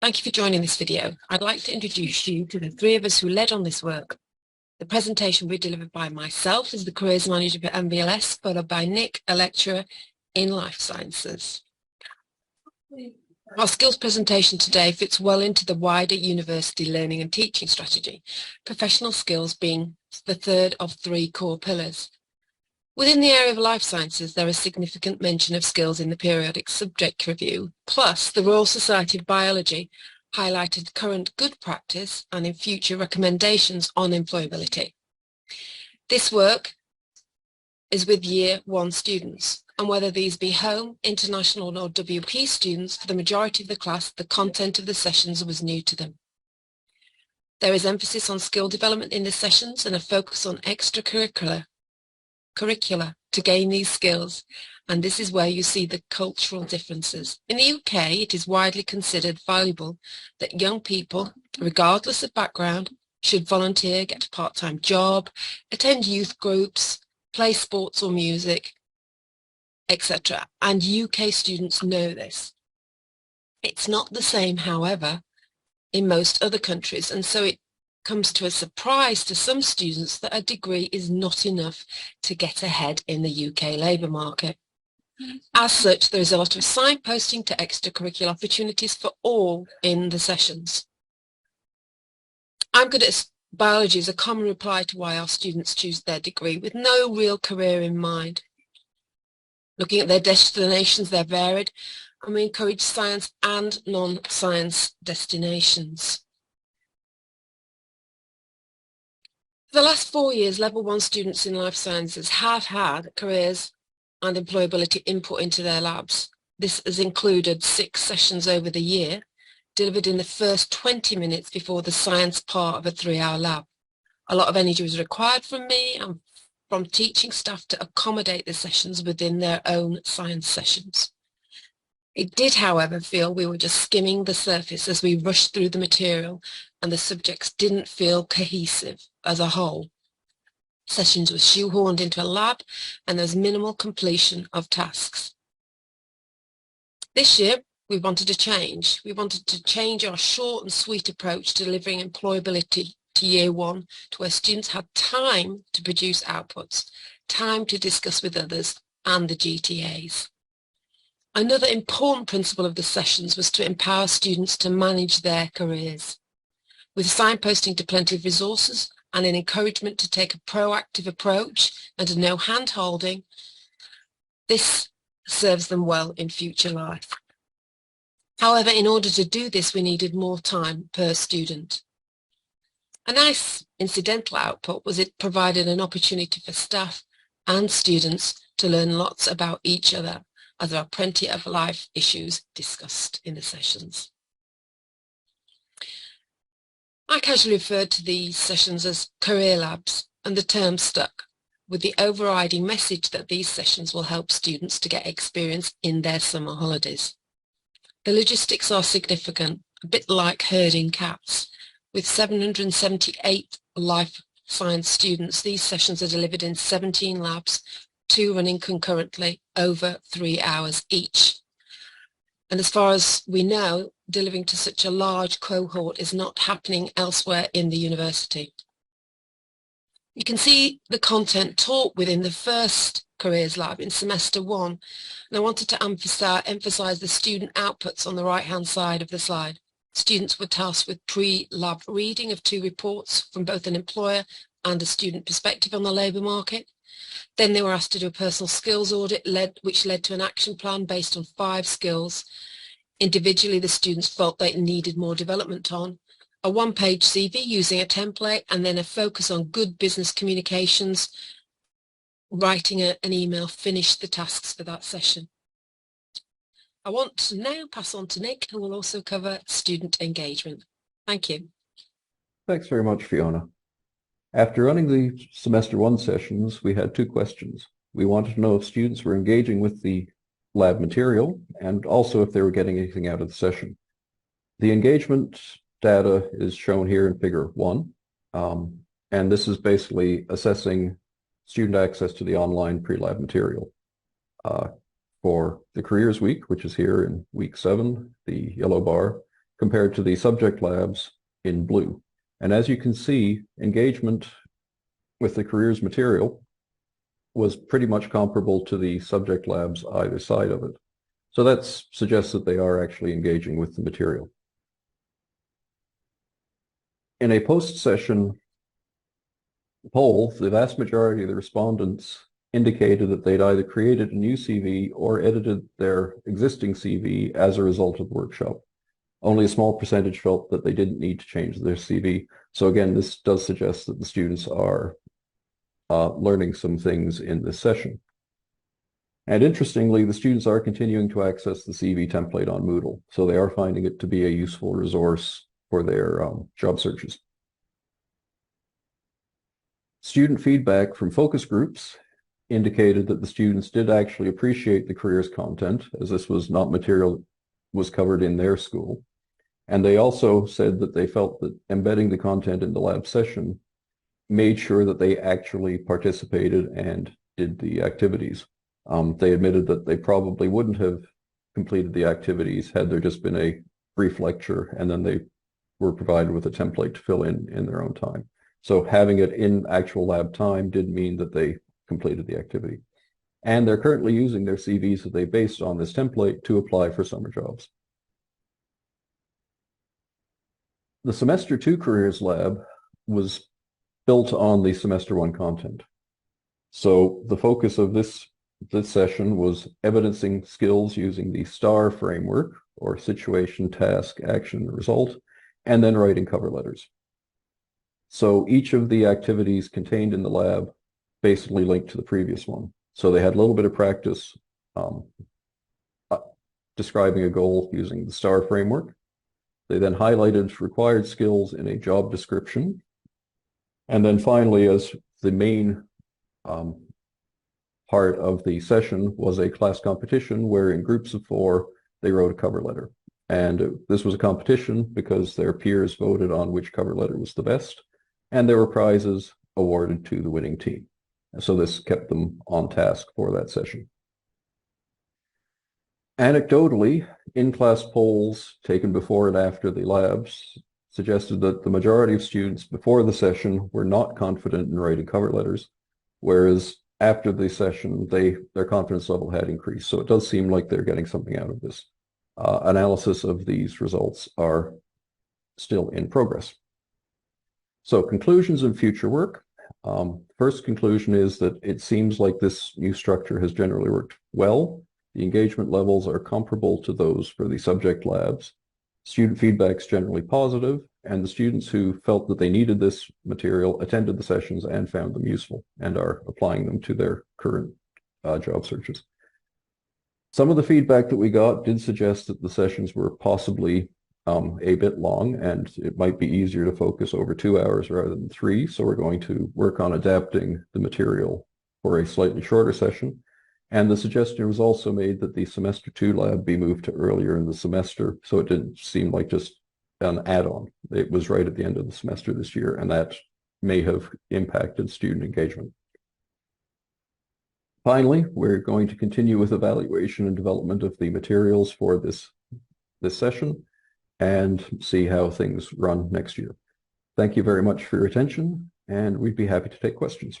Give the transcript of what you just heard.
Thank you for joining this video. I'd like to introduce you to the three of us who led on this work. The presentation will be delivered by myself as the Careers Manager for MVLS, followed by Nick, a lecturer in Life Sciences. Our skills presentation today fits well into the wider university learning and teaching strategy, professional skills being the third of three core pillars. Within the area of life sciences, there is significant mention of skills in the periodic subject review, plus the Royal Society of Biology highlighted current good practice and in future recommendations on employability. This work is with Year 1 students, and whether these be home, international or WP students, for the majority of the class, the content of the sessions was new to them. There is emphasis on skill development in the sessions and a focus on extracurricular to gain these skills, and this is where you see the cultural differences. In the UK, it is widely considered valuable that young people, regardless of background, should volunteer, get a part-time job, attend youth groups, play sports or music, etc. And UK students know this. It's not the same, however, in most other countries, and so it comes to a surprise to some students that a degree is not enough to get ahead in the UK labour market. As such, there is a lot of signposting to extracurricular opportunities for all in the sessions. I'm good at biology is a common reply to why our students choose their degree with no real career in mind. Looking at their destinations, they're varied, and we encourage science and non-science destinations. For the last 4 years, Level 1 students in life sciences have had careers and employability input into their labs. This has included 6 sessions over the year, delivered in the first 20 minutes before the science part of a 3-hour lab. A lot of energy was required from me and from teaching staff to accommodate the sessions within their own science sessions. It did, however, feel we were just skimming the surface as we rushed through the material, and the subjects didn't feel cohesive as a whole. Sessions were shoehorned into a lab, and there was minimal completion of tasks. This year, we wanted to change. We wanted to change our short and sweet approach to delivering employability to Year 1 to where students had time to produce outputs, time to discuss with others and the GTAs. Another important principle of the sessions was to empower students to manage their careers. With signposting to plenty of resources and an encouragement to take a proactive approach and no hand-holding, this serves them well in future life. However, in order to do this, we needed more time per student. A nice incidental output was it provided an opportunity for staff and students to learn lots about each other, as there are plenty of life issues discussed in the sessions. I casually referred to these sessions as career labs, and the term stuck, with the overriding message that these sessions will help students to get experience in their summer holidays. The logistics are significant, a bit like herding cats. With 778 life science students, these sessions are delivered in 17 labs, 2 running concurrently over 3 hours each. And as far as we know, delivering to such a large cohort is not happening elsewhere in the university. You can see the content taught within the first Careers Lab in Semester 1, and I wanted to emphasize the student outputs on the right-hand side of the slide. Students were tasked with pre-lab reading of 2 reports from both an employer and a student perspective on the labour market. Then they were asked to do a personal skills audit, which led to an action plan based on 5 skills. Individually, the students felt they needed more development on, a 1-page CV using a template, and then a focus on good business communications. Writing an email finished the tasks for that session. I want to now pass on to Nick, who will also cover student engagement. Thank you. Thanks very much, Fiona. After running the Semester 1 sessions, we had 2 questions. We wanted to know if students were engaging with the lab material and also if they were getting anything out of the session. The engagement data is shown here in Figure 1, and this is basically assessing student access to the online pre-lab material. For the Careers Week, which is here in week 7, the yellow bar, compared to the subject labs in blue. And as you can see, engagement with the careers material was pretty much comparable to the subject labs either side of it. So that suggests that they are actually engaging with the material. In a post-session poll, the vast majority of the respondents indicated that they'd either created a new CV or edited their existing CV as a result of the workshop. Only a small percentage felt that they didn't need to change their CV. So again, this does suggest that the students are learning some things in this session. And interestingly, the students are continuing to access the CV template on Moodle. So they are finding it to be a useful resource for their job searches. Student feedback from focus groups indicated that the students did actually appreciate the careers content, as this was not material was covered in their school. And they also said that they felt that embedding the content in the lab session made sure that they actually participated and did the activities. They admitted that they probably wouldn't have completed the activities had there just been a brief lecture and then they were provided with a template to fill in their own time. So having it in actual lab time did mean that they completed the activity. And they're currently using their CVs that they based on this template to apply for summer jobs. The Semester 2 Careers Lab was built on the Semester 1 content. So the focus of this session was evidencing skills using the STAR framework, or situation, task, action, result, and then writing cover letters. So each of the activities contained in the lab basically linked to the previous one. So they had a little bit of practice describing a goal using the STAR framework. They then highlighted required skills in a job description. And then finally, as the main part of the session was a class competition where in groups of 4, they wrote a cover letter. And this was a competition because their peers voted on which cover letter was the best. And there were prizes awarded to the winning team. So this kept them on task for that session. Anecdotally, in-class polls taken before and after the labs suggested that the majority of students before the session were not confident in writing cover letters, whereas after the session, their confidence level had increased. So it does seem like they're getting something out of this. Analysis of these results are still in progress. So conclusions and future work. First conclusion is that it seems like this new structure has generally worked well. The engagement levels are comparable to those for the subject labs. Student feedback is generally positive, and the students who felt that they needed this material attended the sessions and found them useful and are applying them to their current job searches. Some of the feedback that we got did suggest that the sessions were possibly a bit long, and it might be easier to focus over 2 hours rather than 3. So we're going to work on adapting the material for a slightly shorter session. And the suggestion was also made that the Semester 2 lab be moved to earlier in the semester, so it didn't seem like just an add-on. It was right at the end of the semester this year, and that may have impacted student engagement. Finally, we're going to continue with evaluation and development of the materials for this session and see how things run next year. Thank you very much for your attention, and we'd be happy to take questions.